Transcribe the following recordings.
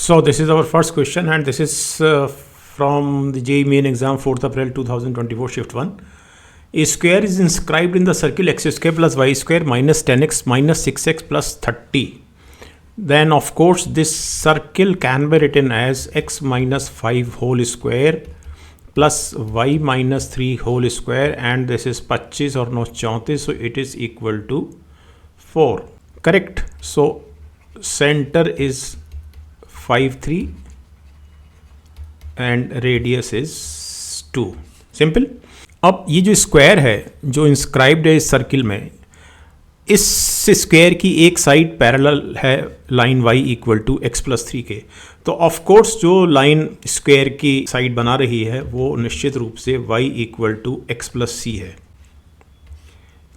So this is our first question, and this is from the JEE Main Exam 4th April 2024 Shift 1. A square is inscribed in the circle x square plus y square minus 10x minus 6x plus 30. Then of course this circle can be written as x minus 5 whole square plus y minus 3 whole square, and this is 25 or no 34, so it is equal to 4. Correct. So center is 5 3 and radius is 2. Simple. अब ये जो square है जो inscribed है इस circle में, इस square की एक साइड पैरेलल है line y equal to x plus 3 के. तो ऑफ कोर्स जो लाइन स्क्वायर की साइड बना रही है वो निश्चित रूप से y equal to x plus c है.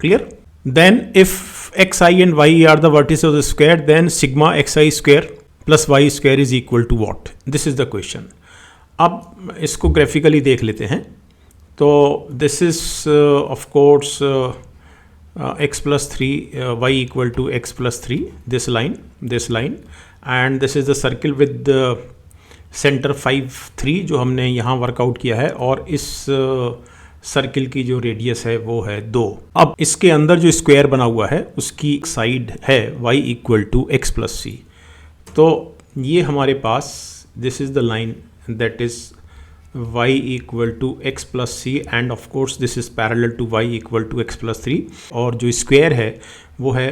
Clear. Then if xi and y are the vertices of the square, then sigma xi square plus y square is equal to what. This is the question. अब इसको graphically देख लेते हैं. तो this is of course x plus 3 y equal to x plus 3, this line, and this is the circle with the center 5 3 जो हमने यहाँ workout किया है, और इस सर्किल की जो रेडियस है वो है 2. अब इसके अंदर जो स्क्वायर बना हुआ है उसकी साइड है y equal to x plus c. तो ये हमारे पास this is the line that is y equal to x plus c, and of course this is parallel to y equal to x plus 3, और जो square है वो है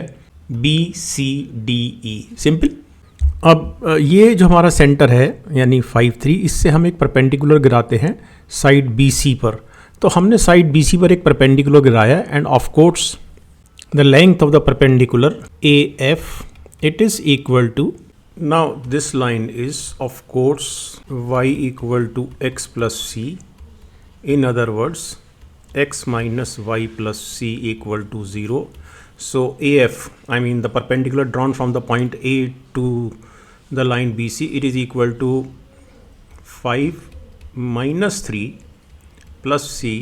BCDE. Simple. अब ये जो हमारा सेंटर है यानी 5 3, इससे हम एक परपेंडिकुलर गिराते हैं साइड BC पर. तो हमने साइड BC पर एक परपेंडिकुलर गिराया, and of course the length of the perpendicular AF, it is equal to, now this line is of course y equal to x plus c. In other words, x minus y plus c equal to 0. So AF, I mean the perpendicular drawn from the point A to the line BC, it is equal to 5 minus 3 plus c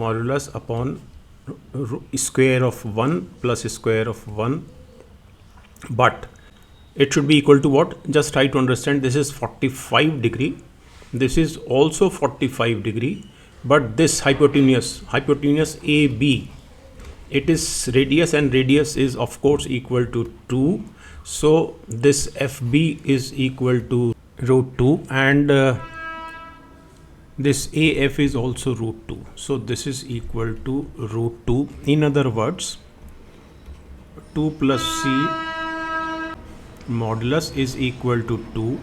modulus upon square of 1 plus square of 1, but it should be equal to what? Just try to understand. This is 45 degree, this is also 45 degree, but this hypotenuse AB, it is radius, and radius is of course equal to 2. So this FB is equal to root 2, and this AF is also root 2. So this is equal to root 2. In other words, 2 plus C modulus is equal to 2,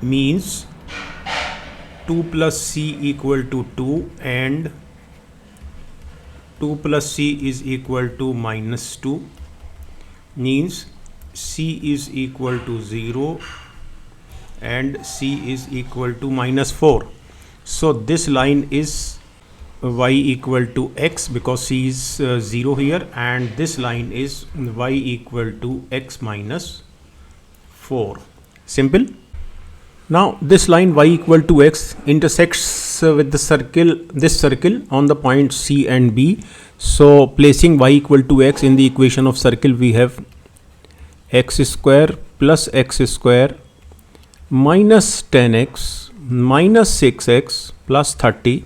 means 2 plus C equal to 2, and 2 plus C is equal to minus 2, means C is equal to 0 and C is equal to minus 4. So this line is y equal to x because c is 0 here, and this line is y equal to x minus 4. Simple. Now this line y equal to x intersects with the circle, this circle on the point C and B. So placing y equal to x in the equation of circle, we have x square plus x square minus 10x minus 6x plus 30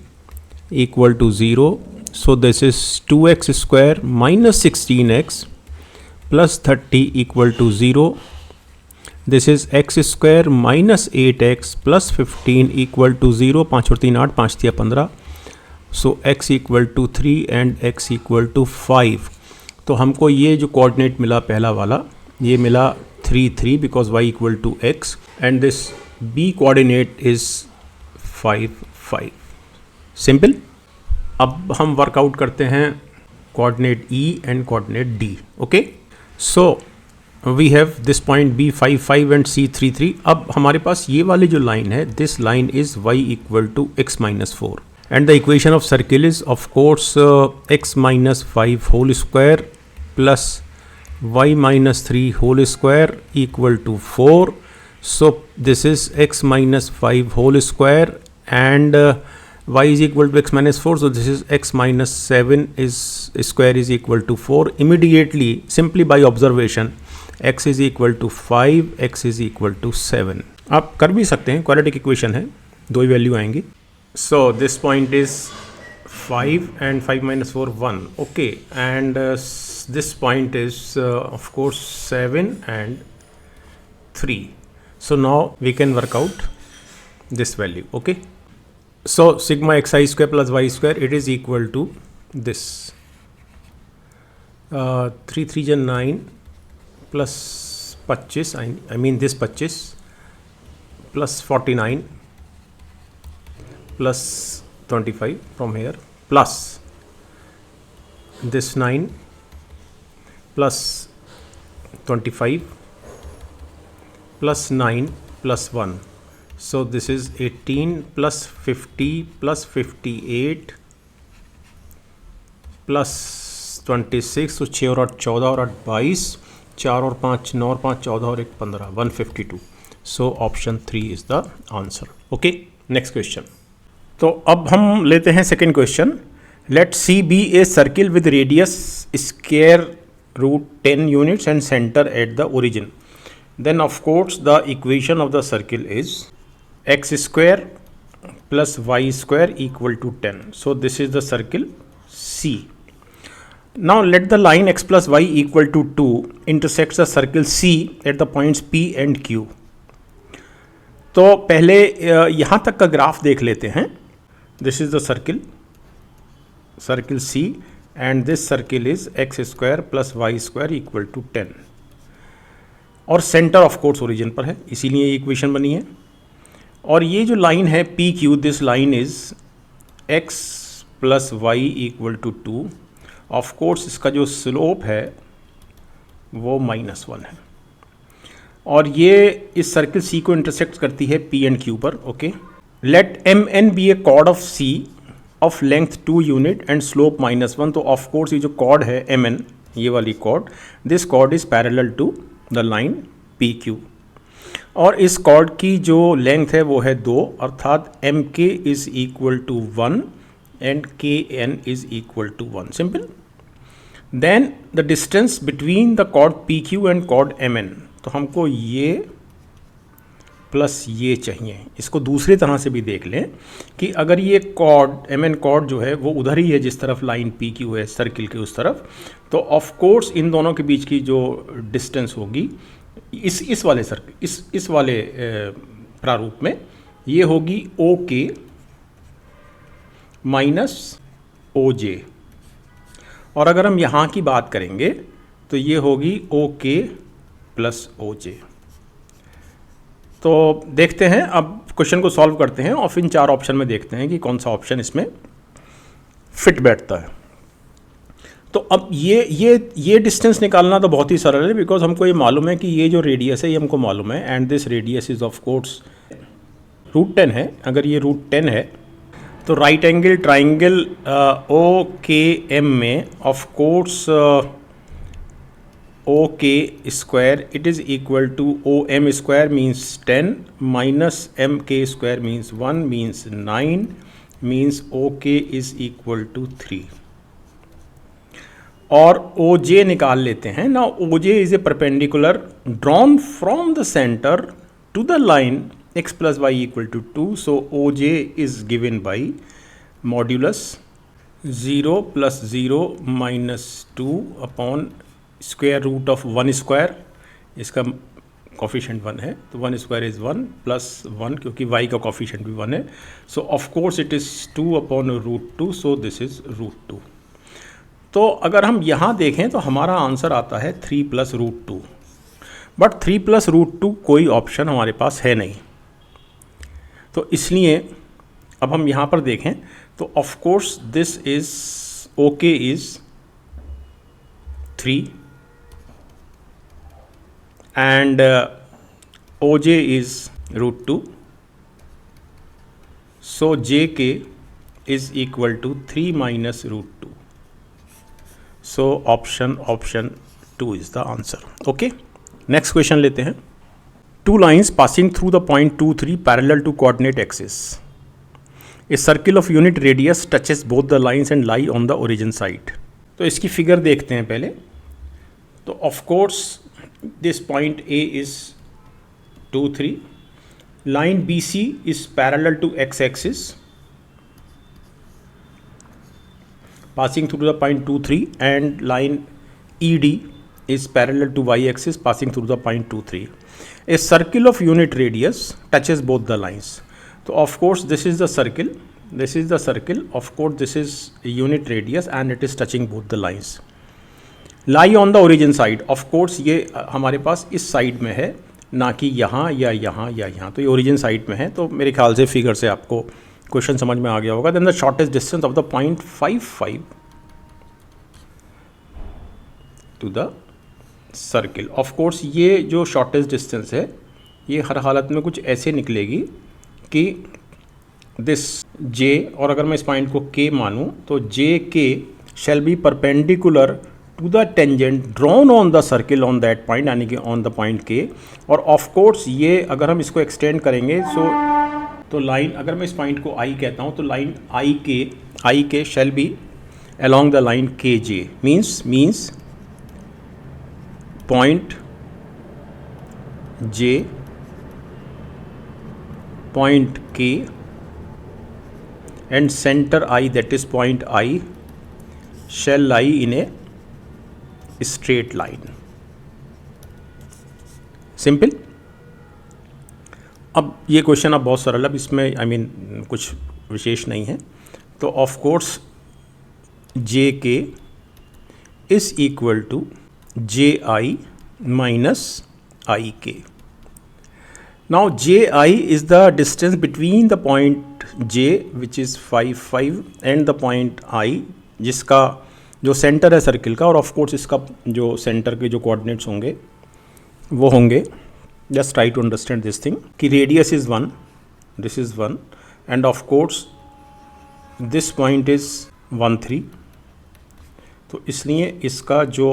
equal to 0. So this is 2x square minus 16x plus 30 equal to 0. This is x square minus 8x plus 15 equal to 0. 5 और 3 8, 5 3 15. So x equal to 3 and x equal to 5. तो हमको ये जो coordinate मिला पहला वाला, ये मिला 3 3 because y equal to x, and this b coordinate is 5 5. Simple. अब हम वर्कआउट करते हैं coordinate E and coordinate D. Okay. So we have this point B 5 5 and C 3 3. अब हमारे पास ये वाली जो लाइन है, this line is y equal to x minus 4, and the equation of circle is of course x minus 5 whole square plus y minus 3 whole square equal to 4. So this is x minus 5 whole square, and y is equal to x minus 4, so this is x minus 7 is square is equal to 4. Immediately, simply by observation, x is equal to 5, x is equal to 7। आप कर भी सकते हैं, quadratic equation है, दो ही value आएंगी। So this point is 5 and 5 minus 4 1, okay, and this point is of course 7 and 3. So now we can work out this value, okay. So sigma xi square plus y square, it is equal to this 3 3 is 9 plus 25, I mean this 25 plus 49 plus 25 from here plus this 9 plus 25 plus 9 plus 1. So this is 18 plus 50 plus 58 plus 26. So 6 और 8 14 और 8 22, 4 और 5 9 और 5 14 और 1 15, 152. So option 3 is the answer. Okay, next question. तो अब हम लेते हैं second question. Let C be a circle with radius square root 10 units and centre at the origin, then of course the equation of the circle is x square plus y square equal to 10. So this is the circle C. Now let the line x plus y equal to 2 intersects the circle C at the points P and Q. तो पहले यहाँ तक का graph देख लेते हैं. This is the circle C, and this circle is x square plus y square equal to 10. और centre of course origin पर है, इसीलिए ये इक्वेशन बनी है. और ये जो लाइन है P Q, this line is x plus y equal to 2. Of course इसका जो स्लोप है वो -1 है. और ये इस सर्किल सी को इंटरसेक्ट करती है पी एंड क्यू पर. Okay, let mn be a chord of C of length 2 unit and slope -1. तो ऑफ कोर्स ये जो chord है mn, ये वाली chord, this chord is parallel to the line PQ. और इस chord की जो लेंथ है वो है 2, अर्थात mk is equal to 1 and kn is equal to 1. Simple. Then the distance between the chord PQ and chord mn, तो हमको ये प्लस ये चाहिए. इसको दूसरी तरह से भी देख लें कि अगर ये कॉर्ड mn कॉर्ड जो है वो उधर ही है जिस तरफ लाइन पी क्यू है सर्किल के उस तरफ, तो ऑफ कोर्स इन दोनों के बीच की जो डिस्टेंस होगी इस वाले सर्किल इस वाले प्रारूप में ये होगी ओ के माइनस ओ जे. और अगर हम यहाँ की बात करेंगे तो ये होगी ओ के प्लस ओ जे. तो देखते हैं, अब क्वेश्चन को सॉल्व करते हैं और फिर इन 4 ऑप्शन में देखते हैं कि कौन सा ऑप्शन इसमें फिट बैठता है. तो अब ये डिस्टेंस निकालना तो बहुत ही सरल है, बिकॉज हमको ये मालूम है कि ये जो रेडियस है ये हमको मालूम है, and this radius is of course root 10 है. अगर ये रूट 10 है तो राइट एंगल ट्राइंगल ओ के एम में of course O K square it is equal to O M square means 10 minus M K square means 1 means 9 means O K is equal to 3. और ओ जे निकाल लेते हैं ना. O J is a perpendicular drawn from the centre to the line x plus y equal to 2. So O J is given by modulus 0 plus 0 minus 2 upon square root of 1 square. इसका coefficient 1 है तो 1 square is 1 plus 1, क्योंकि y का coefficient भी 1 है. So of course it is 2 upon root 2. So this is root 2. तो अगर हम यहाँ देखें तो हमारा आंसर आता है 3 plus root 2. But 3 plus root 2 कोई ऑप्शन हमारे पास है नहीं. तो इसलिए अब हम यहाँ पर देखें तो of course this is okay is 3 and OJ is root 2. So JK is equal to 3 minus root 2. So option 2 is the answer. Okay. Next question लेते हैं. Two lines passing through the point 2, 3 parallel to coordinate axis. A circle of unit radius touches both the lines and lie on the origin side. तो इसकी figure देखते हैं पहले. तो of course this point A is 2 3. Line BC is parallel to x-axis passing through the point 2 3, and line ED is parallel to y-axis passing through the point 2 3. A circle of unit radius touches both the lines. So of course this is the circle, this is the circle, of course this is a unit radius and it is touching both the lines. Lie on the origin side, of course ये हमारे पास इस side में है, ना कि यहाँ या यहाँ या यहाँ, तो ये ओरिजिन साइड में है. तो मेरे ख्याल से फिगर से आपको क्वेश्चन समझ में आ गया होगा. Then the shortest distance of the point 55 to the circle. Of course ये जो शॉर्टेस्ट डिस्टेंस है ये हर हालत में कुछ ऐसे निकलेगी कि दिस जे, और अगर मैं इस पॉइंट को के मानूँ तो J K shall be perpendicular to the tangent drawn on the circle on that point, यानी कि ऑन द पॉइंट के. और ऑफ कोर्स ये अगर हम इसको एक्सटेंड करेंगे तो लाइन, अगर मैं इस पॉइंट को आई कहता हूँ तो लाइन आई के shall B along the line KJ, means point J, point K and center I, that is point I, shall lie in a straight line. Simple. अब ये क्वेश्चन अब बहुत सरल, अब इसमें कुछ विशेष नहीं है. तो of course J K is equal to J I minus I K. Now J I is the distance between the point J which is 55 and the point I, जिसका जो सेंटर है सर्किल का, और ऑफ कोर्स इसका जो centre के जो coordinates होंगे वो होंगे, just try to understand this thing, कि radius is 1, this is 1 and of course this point is 1 3. तो इसलिए इसका जो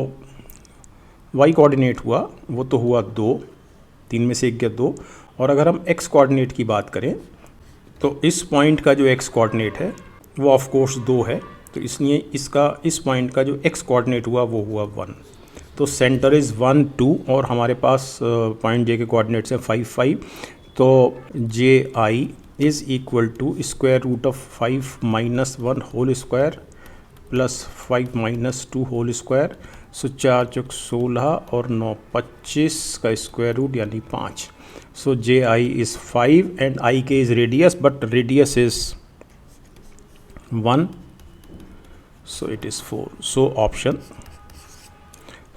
y कोऑर्डिनेट हुआ वो तो हुआ 2, 3 में से 1 गया 2. और अगर हम x कोऑर्डिनेट की बात करें तो इस पॉइंट का जो x कोऑर्डिनेट है वो ऑफ कोर्स 2 है. तो इसलिए इसका इस पॉइंट का जो x कोऑर्डिनेट हुआ वो हुआ 1. तो सेंटर इज़ 1 2 और हमारे पास पॉइंट जे के कोऑर्डिनेट्स हैं 5 5. तो J I is equal to square root of 5 minus 1 whole square plus 5 minus 2 whole square. So 4 चौक 16 और 9 25 का स्क्वायर रूट यानी 5. सो जे आई इज़ 5 एंड आई के is radius, but radius is 1, so it is 4. So option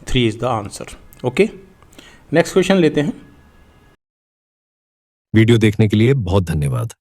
3 is the answer. Okay, next question लेते हैं. Video देखने के लिए बहुत धन्यवाद.